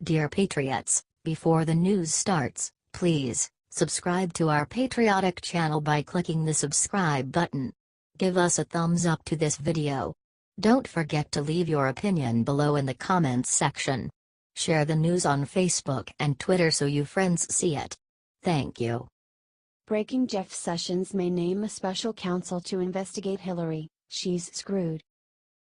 Dear Patriots, before the news starts, please subscribe to our patriotic channel by clicking the subscribe button. Give us a thumbs up to this video. Don't forget to leave your opinion below in the comments section. Share the news on Facebook and Twitter so you friends see it. Thank you. Breaking: Jeff Sessions may name a special counsel to investigate Hillary, she's screwed.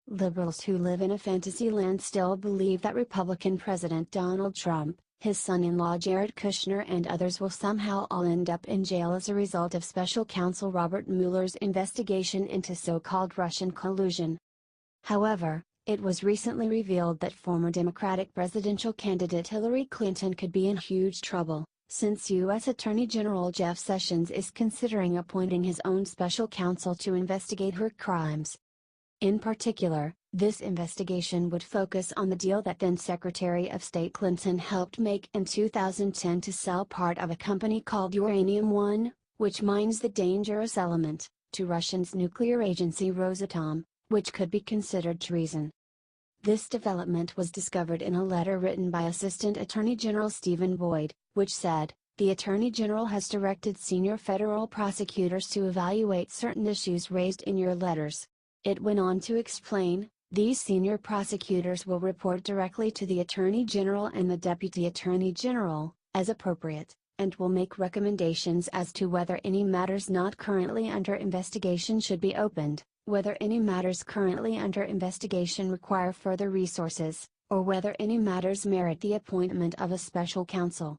Liberals who live in a fantasy land still believe that Republican President Donald Trump, his son-in-law Jared Kushner and others will somehow all end up in jail as a result of special counsel Robert Mueller's investigation into so-called Russian collusion. However, it was recently revealed that former Democratic presidential candidate Hillary Clinton could be in huge trouble, since U.S. Attorney General Jeff Sessions is considering appointing his own special counsel to investigate her crimes. In particular, this investigation would focus on the deal that then Secretary of State Clinton helped make in 2010 to sell part of a company called Uranium One, which mines the dangerous element, to Russia's nuclear agency Rosatom, which could be considered treason. This development was discovered in a letter written by Assistant Attorney General Stephen Boyd, which said, "The Attorney General has directed senior federal prosecutors to evaluate certain issues raised in your letters." It went on to explain, "These senior prosecutors will report directly to the Attorney General and the Deputy Attorney General, as appropriate, and will make recommendations as to whether any matters not currently under investigation should be opened, whether any matters currently under investigation require further resources, or whether any matters merit the appointment of a special counsel."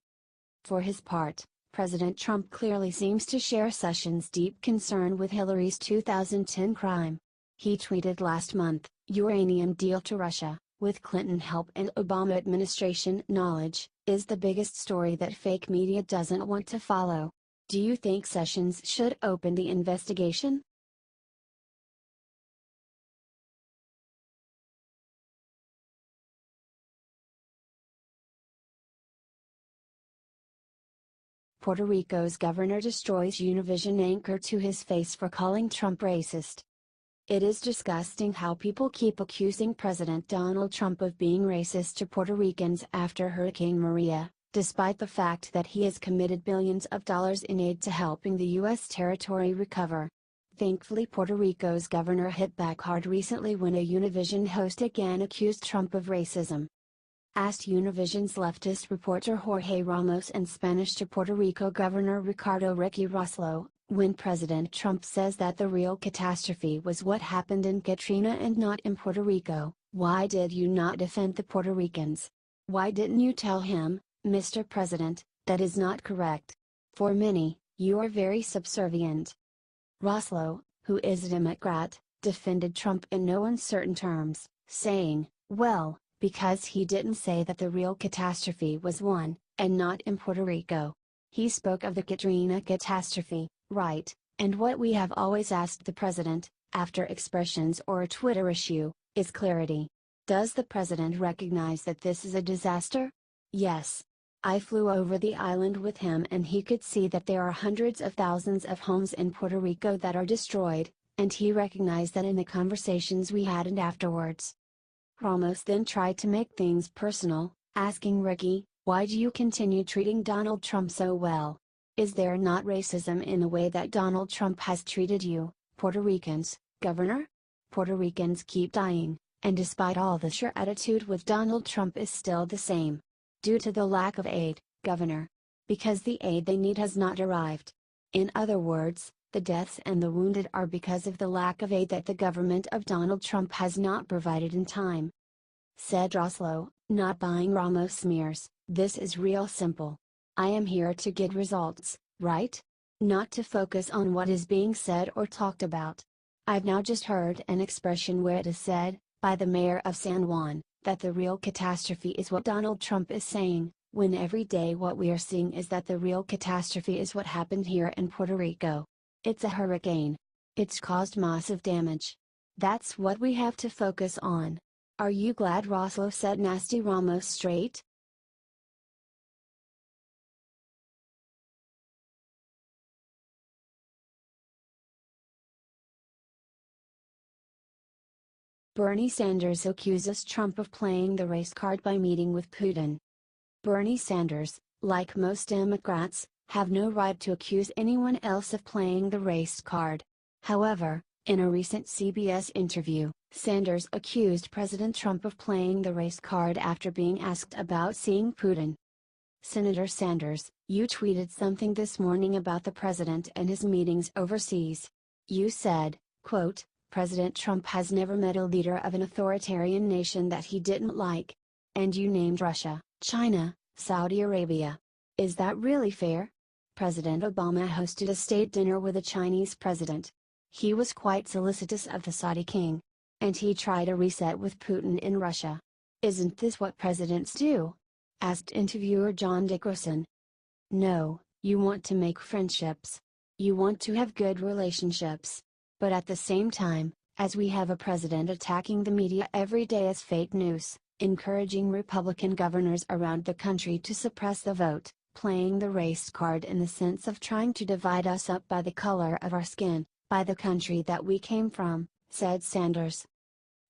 For his part, President Trump clearly seems to share Sessions' deep concern with Hillary's 2010 crime. He tweeted last month, "Uranium deal to Russia, with Clinton help and Obama administration knowledge, is the biggest story that fake media doesn't want to follow. Do you think Sessions should open the investigation?" Puerto Rico's governor destroys Univision anchor to his face for calling Trump racist. It is disgusting how people keep accusing President Donald Trump of being racist to Puerto Ricans after Hurricane Maria, despite the fact that he has committed billions of dollars in aid to helping the U.S. territory recover. Thankfully, Puerto Rico's governor hit back hard recently when a Univision host again accused Trump of racism. Asked Univision's leftist reporter Jorge Ramos and Spanish to Puerto Rico Governor Ricardo "Ricky" Rossello, when President Trump says that the real catastrophe was what happened in Katrina and not in Puerto Rico, why did you not defend the Puerto Ricans? Why didn't you tell him, "Mr. President, that is not correct. For many, you are very subservient." Rossello, who is a Democrat, defended Trump in no uncertain terms, saying, "Well, because he didn't say that the real catastrophe was one, and not in Puerto Rico. He spoke of the Katrina catastrophe, right, and what we have always asked the president, after expressions or a Twitter issue, is clarity. Does the president recognize that this is a disaster? Yes. I flew over the island with him and he could see that there are hundreds of thousands of homes in Puerto Rico that are destroyed, and he recognized that in the conversations we had and afterwards." Ramos then tried to make things personal, asking Ricky, "Why do you continue treating Donald Trump so well? Is there not racism in the way that Donald Trump has treated you, Puerto Ricans, Governor? Puerto Ricans keep dying, and despite all this your attitude with Donald Trump is still the same. Due to the lack of aid, Governor. Because the aid they need has not arrived. In other words, the deaths and the wounded are because of the lack of aid that the government of Donald Trump has not provided in time." Said Rossello, not buying Ramos smears, "This is real simple. I am here to get results, right? Not to focus on what is being said or talked about. I've now just heard an expression where it is said, by the mayor of San Juan, that the real catastrophe is what Donald Trump is saying, when every day what we are seeing is that the real catastrophe is what happened here in Puerto Rico. It's a hurricane. It's caused massive damage. That's what we have to focus on. Are you glad Rossello set nasty Ramos straight?" Bernie Sanders accuses Trump of playing the race card by meeting with Putin. Bernie Sanders, like most Democrats, have no right to accuse anyone else of playing the race card. However, in a recent CBS interview, Sanders accused President Trump of playing the race card after being asked about seeing Putin. Senator Sanders, you tweeted something this morning about the president and his meetings overseas. You said, quote, President Trump has never met a leader of an authoritarian nation that he didn't like. And you named Russia, China, Saudi Arabia. Is that really fair? President Obama hosted a state dinner with a Chinese president. He was quite solicitous of the Saudi king. And he tried a reset with Putin in Russia. Isn't this what presidents do? Asked interviewer John Dickerson. No, you want to make friendships. You want to have good relationships. But at the same time, as we have a president attacking the media every day as fake news, encouraging Republican governors around the country to suppress the vote, playing the race card in the sense of trying to divide us up by the color of our skin, by the country that we came from, said Sanders.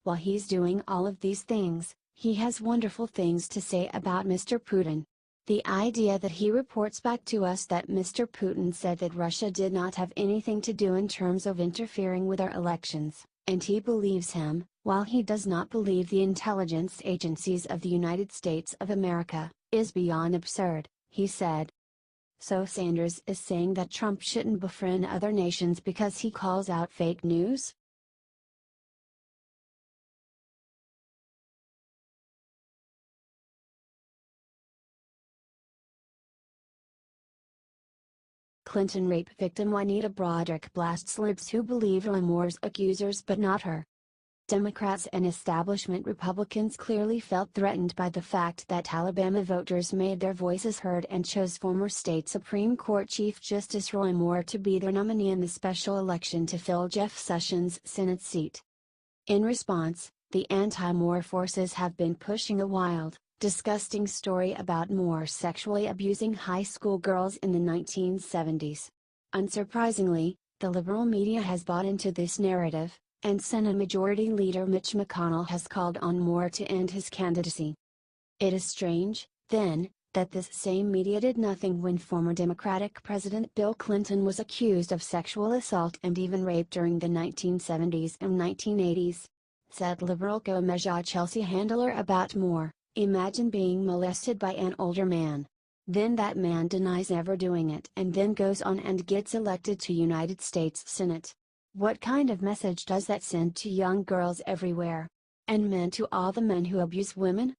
While he's doing all of these things, he has wonderful things to say about Mr. Putin. The idea that he reports back to us that Mr. Putin said that Russia did not have anything to do in terms of interfering with our elections, and he believes him, while he does not believe the intelligence agencies of the United States of America, is beyond absurd, he said. So Sanders is saying that Trump shouldn't befriend other nations because he calls out fake news? Clinton rape victim Juanita Broderick blasts libs who believe Moore's accusers but not her. Democrats and establishment Republicans clearly felt threatened by the fact that Alabama voters made their voices heard and chose former state Supreme Court Chief Justice Roy Moore to be their nominee in the special election to fill Jeff Sessions' Senate seat. In response, the anti-Moore forces have been pushing a wild, disgusting story about Moore sexually abusing high school girls in the 1970s. Unsurprisingly, the liberal media has bought into this narrative, and Senate Majority Leader Mitch McConnell has called on Moore to end his candidacy. It is strange, then, that this same media did nothing when former Democratic President Bill Clinton was accused of sexual assault and even rape during the 1970s and 1980s. Said liberal co-measure Chelsea Handler about Moore. Imagine being molested by an older man. Then that man denies ever doing it and then goes on and gets elected to United States Senate. What kind of message does that send to young girls everywhere? And men to all the men who abuse women?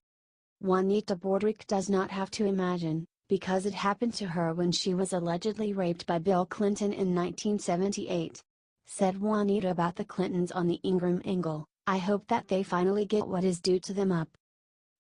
Juanita Broderick does not have to imagine, because it happened to her when she was allegedly raped by Bill Clinton in 1978. Said Juanita about the Clintons on the Ingram angle, I hope that they finally get what is due to them up.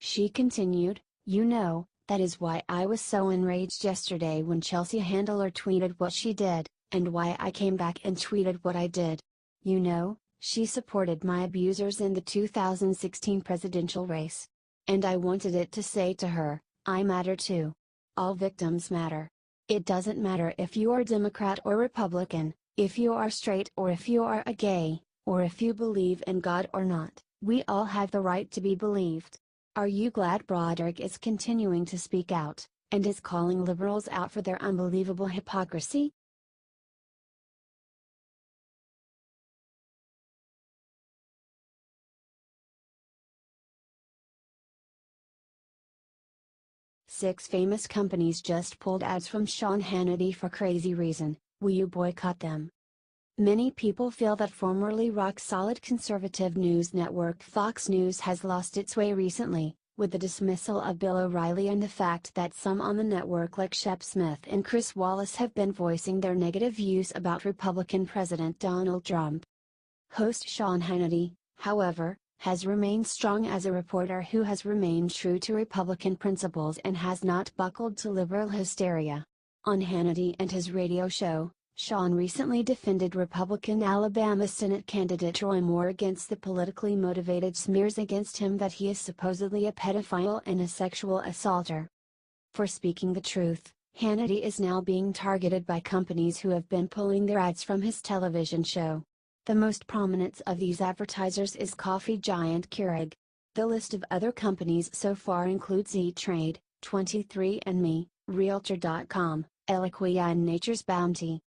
She continued, you know, that is why I was so enraged yesterday when Chelsea Handler tweeted what she did, and why I came back and tweeted what I did. You know, she supported my abusers in the 2016 presidential race. And I wanted it to say to her, I matter too. All victims matter. It doesn't matter if you are Democrat or Republican, if you are straight or if you are a gay, or if you believe in God or not, we all have the right to be believed. Are you glad Broderick is continuing to speak out, and is calling liberals out for their unbelievable hypocrisy? Six famous companies just pulled ads from Sean Hannity for crazy reason, will you boycott them? Many people feel that formerly rock-solid conservative news network Fox News has lost its way recently, with the dismissal of Bill O'Reilly and the fact that some on the network like Shep Smith and Chris Wallace have been voicing their negative views about Republican President Donald Trump. Host Sean Hannity, however, has remained strong as a reporter who has remained true to Republican principles and has not buckled to liberal hysteria. On Hannity and his radio show, Sean recently defended Republican Alabama Senate candidate Roy Moore against the politically motivated smears against him that he is supposedly a pedophile and a sexual assaulter. For speaking the truth, Hannity is now being targeted by companies who have been pulling their ads from his television show. The most prominent of these advertisers is coffee giant Keurig. The list of other companies so far includes E-Trade, 23andMe, Realtor.com, Eloquia and Nature's Bounty.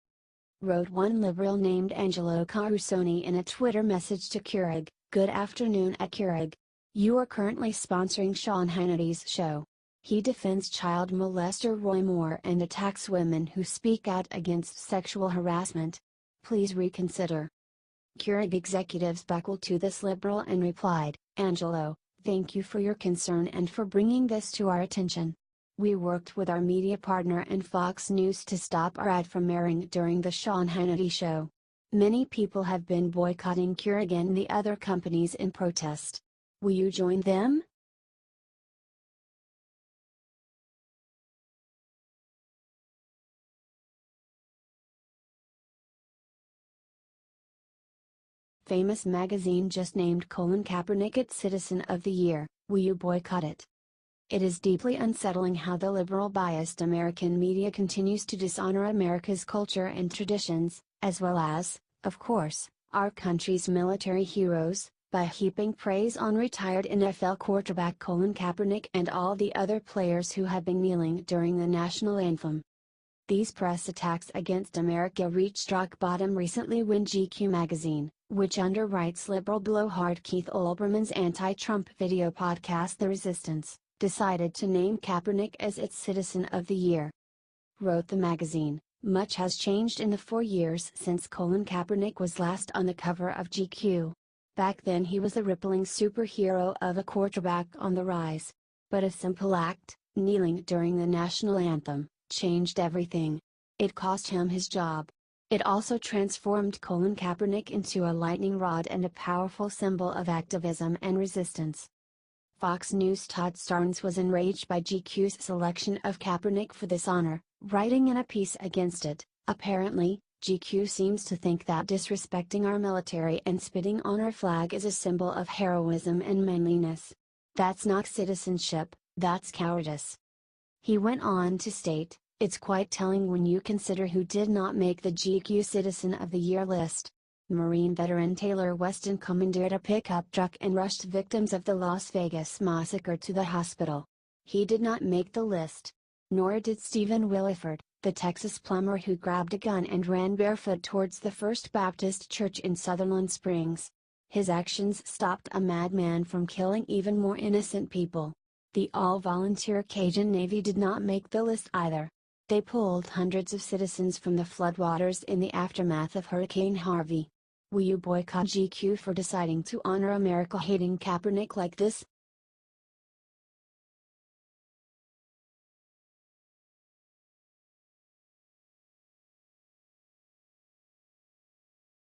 Wrote one liberal named Angelo Carusoni in a Twitter message to Keurig, "Good afternoon at Keurig. You are currently sponsoring Sean Hannity's show. He defends child molester Roy Moore and attacks women who speak out against sexual harassment. Please reconsider." Keurig executives buckled to this liberal and replied, "Angelo, thank you for your concern and for bringing this to our attention. We worked with our media partner and Fox News to stop our ad from airing during the Sean Hannity show. Many people have been boycotting Keurig and the other companies in protest. Will you join them?" Famous magazine just named Colin Kaepernick its Citizen of the Year. Will you boycott it? It is deeply unsettling how the liberal biased American media continues to dishonor America's culture and traditions, as well as, of course, our country's military heroes, by heaping praise on retired NFL quarterback Colin Kaepernick and all the other players who have been kneeling during the national anthem. These press attacks against America reached rock bottom recently when GQ magazine, which underwrites liberal blowhard Keith Olbermann's anti-Trump video podcast The Resistance, decided to name Kaepernick as its Citizen of the Year. Wrote the magazine, "Much has changed in the 4 years since Colin Kaepernick was last on the cover of GQ. Back then he was the rippling superhero of a quarterback on the rise. But a simple act, kneeling during the national anthem, changed everything. It cost him his job. It also transformed Colin Kaepernick into a lightning rod and a powerful symbol of activism and resistance." Fox News' Todd Starnes was enraged by GQ's selection of Kaepernick for this honor, writing in a piece against it, "Apparently, GQ seems to think that disrespecting our military and spitting on our flag is a symbol of heroism and manliness. That's not citizenship, that's cowardice." He went on to state, "It's quite telling when you consider who did not make the GQ Citizen of the Year list. Marine veteran Taylor Weston commandeered a pickup truck and rushed victims of the Las Vegas massacre to the hospital. He did not make the list. Nor did Stephen Williford, the Texas plumber who grabbed a gun and ran barefoot towards the First Baptist Church in Sutherland Springs. His actions stopped a madman from killing even more innocent people. The all-volunteer Cajun Navy did not make the list either. They pulled hundreds of citizens from the floodwaters in the aftermath of Hurricane Harvey. Will you boycott GQ for deciding to honor America hating Kaepernick like this?"